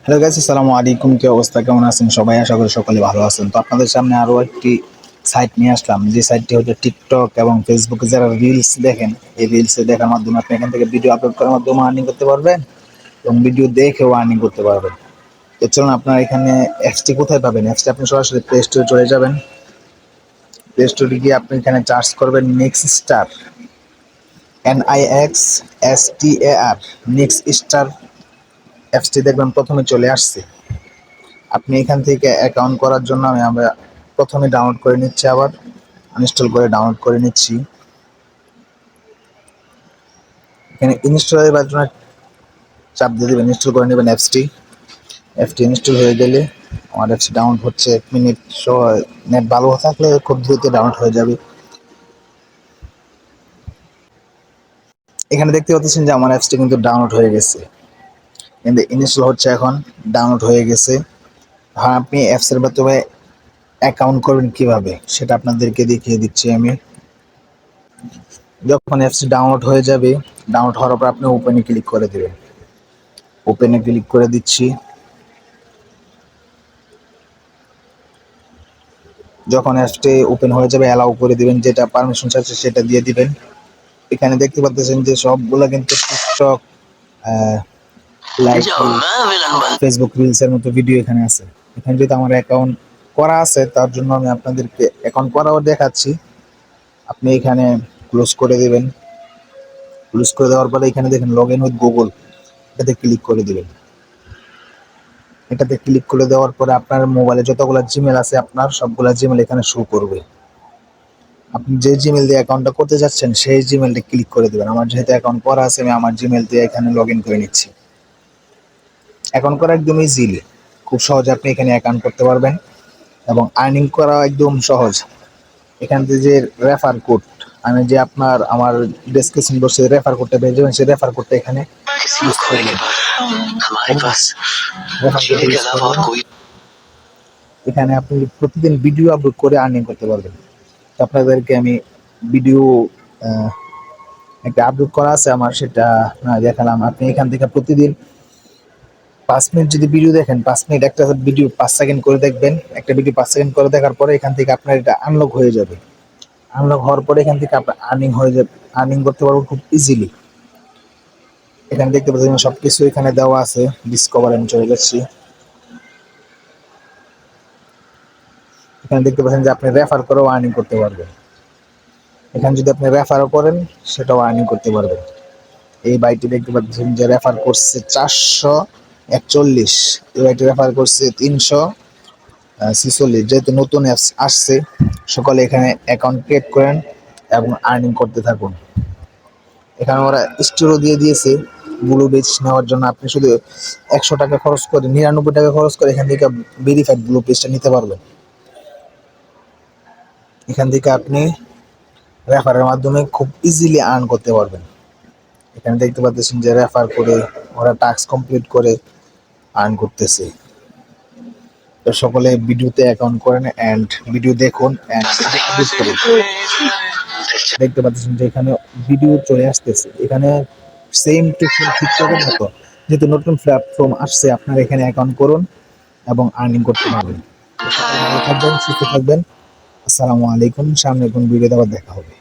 Hello guys, আসসালামু আলাইকুম। কি অবস্থা, কেমন আছেন সবাই? আশা করি সকলে ভালো আছেন। তো আপনাদের সামনে আরো একটি সাইট নিয়ে আসলাম, যে সাইটটি হচ্ছে টিকটক এবং ফেসবুকে যারা রিলস দেখেন, এই রিলস দেখার মাধ্যমে আপনি এখান থেকে ভিডিও আপলোড করার মাধ্যমে আর্নিং করতে পারবেন এবং ভিডিও দেখেও আর্নিং করতে পারবেন। তো চলুন, আপনার এখানে অ্যাপসটি কোথায় পাবেন? অ্যাপসটি আপনি সরাসরি প্লে স্টোরে চলে যাবেন। প্লে স্টোরে গিয়ে আপনি এখানে চার্জ করবেন next star, NIXSTAR, next star. অ্যাপসটি দেখবেন প্রথমে চলে আসছে। আপনি এখান থেকে অ্যাকাউন্ট করার জন্য আমরা প্রথমে ডাউনলোড করে নিচ্ছি, আবার ইনস্টল করে ডাউনলোড করে নিচ্ছি। এখানে ইনস্টলের জন্য চাপ দিয়ে দেবেন, ইনস্টল করে নেবেন অ্যাপসটি। অ্যাপসটি ইনস্টল হয়ে গেলে আমার অ্যাপসটি ডাউনলোড হচ্ছে। 1 মিনিট নেট ভালো থাকলে খুব দ্রুত ডাউনলোড হয়ে যাবে। এখানে দেখতে পাচ্ছেন যে আমার অ্যাপসটি কিন্তু ডাউনলোড হয়ে গেছে, কিন্তু ইনস্টল হচ্ছে এখন। ডাউনলোড হয়ে গেছে। হ্যাঁ, আপনি অ্যাপসের মাধ্যমে অ্যাকাউন্ট করবেন কিভাবে সেটা আপনাদেরকে দেখিয়ে দিচ্ছি আমি। যখন অ্যাপসটি ডাউনলোড হয়ে যাবে, ডাউনলোড হওয়ার পর আপনি ওপেনে ক্লিক করে দেবেন। ওপেনে ক্লিক করে দিচ্ছি। যখন অ্যাপসটি ওপেন হয়ে যাবে, অ্যালাউ করে দিবেন, যেটা পারমিশন চাইছে সেটা দিয়ে দিবেন। এখানে দেখতে পাচ্ছেন যে সবগুলো কিন্তু টিকটক, লাইক, ফেসবুক রিলস এর মতো ভিডিও এখানে আছে। এখানে যেহেতু আমার অ্যাকাউন্ট করা আছে, তার জন্য আমি আপনাদেরকে অ্যাকাউন্ট করাও দেখাচ্ছি। আপনি এখানে ক্লোজ করে দেবেন। ক্লোজ করে দেওয়ার পরে এখানে দেখেন লগ ইন উইথ গুগল, এটাতে ক্লিক করে দিবেন। এটাতে ক্লিক করে দেওয়ার পরে আপনার মোবাইলে যতগুলো জিমেল আছে, আপনার সবগুলা জিমেল এখানে শো করবে। আপনি যে জিমেল দিয়ে অ্যাকাউন্টটা করতে যাচ্ছেন সেই জিমেলটা ক্লিক করে দেবেন। আমার যেহেতু অ্যাকাউন্ট করা আছে, আমি আমার জিমেল দিয়ে এখানে লগ ইন করে নিচ্ছি। অ্যাকাউন্ট করা একদম ইজিলি, খুব সহজে আপনি এখানে অ্যাকাউন্ট করতে পারবেন এবং আর্নিং করা একদম সহজ। এখান থেকে যে রেফার কোড, আমি যে আমার ডেসক্রিপশন বক্সে রেফার কোডটা পেয়ে যাবেন, সেই রেফার কোডটা এখানে ইউজ করবেন। রেফার কোডটা ইউজ করবেন। এখানে আপনি প্রতিদিন ভিডিও আপলোড করে আর্নিং করতে পারবেন। তো আপনাদেরকে আমি ভিডিও একটা আপলোড করা আছে আমার, সেটা দেখালাম। আপনি এখান থেকে প্রতিদিন 5 মিনিট যদি ভিডিও দেখেন, 5 মিনিট একটা ভিডিও 5 সেকেন্ড করে দেখবেন। একটা ভিডিও 5 সেকেন্ড করে দেখার পরে এখান থেকে আপনার এটা আনলক হয়ে যাবে। আনলক হওয়ার পরে এখান থেকে আপনার আর্নিং হয়ে যাবে, আর্নিং করতে পারবো খুব ইজিলি। এখানে দেখতে পাচ্ছেন সবকিছু এখানে দেওয়া আছে। ডিসকভার আমি চলে যাচ্ছি। এখানে দেখতে পাচ্ছেন যে আপনি রেফার করেও আর্নিং করতে পারবেন। এখানে যদি আপনি রেফারও করেন, সেটাও আর্নিং করতে পারবেন। এই বাইকটি দেখতে পাচ্ছেন যে রেফার করছে 441, এই বাইকটি রেফার করছে 346। যেহেতু নতুন অ্যাপস আসছে, সকলে এখানে অ্যাকাউন্ট ক্রিয়েট করেন এবং আর্নিং করতে থাকুন। এখানে ওরা স্টোরও দিয়ে দিয়েছে ব্লু বেজ নেওয়ার জন্য। আপনি শুধু 100 টাকা খরচ করে, 99 টাকা খরচ করে এখান থেকে ভেরিফাইড ব্লু পেজটা নিতে পারবেন। এখান থেকে আপনি রেফারের মাধ্যমে খুব ইজিলি আর্ন করতে পারবেন। এখানে দেখতে পাচ্ছেন যে রেফার করে ওরা টাস্ক কমপ্লিট করে আর্ন করতেছে। তো সকলে ভিডিওতে অ্যাকাউন্ট করেন এন্ড ভিডিও দেখুন এন্ড আপডেট করুন। দেখতে পাচ্ছেন যে এখানে ভিডিও চলে আসতেছে। এখানে সেম টু সেম টিকটকের মতো, যেহেতু নতুন প্ল্যাটফর্ম আসছে, আপনারা এখানে অ্যাকাউন্ট করুন এবং আর্নিং করতে পারবেন। ভালো থাকবেন, সুস্থ থাকবেন। আসসালামু আলাইকুম। সামনে কোন ভিডিওতে আবার দেখা হবে।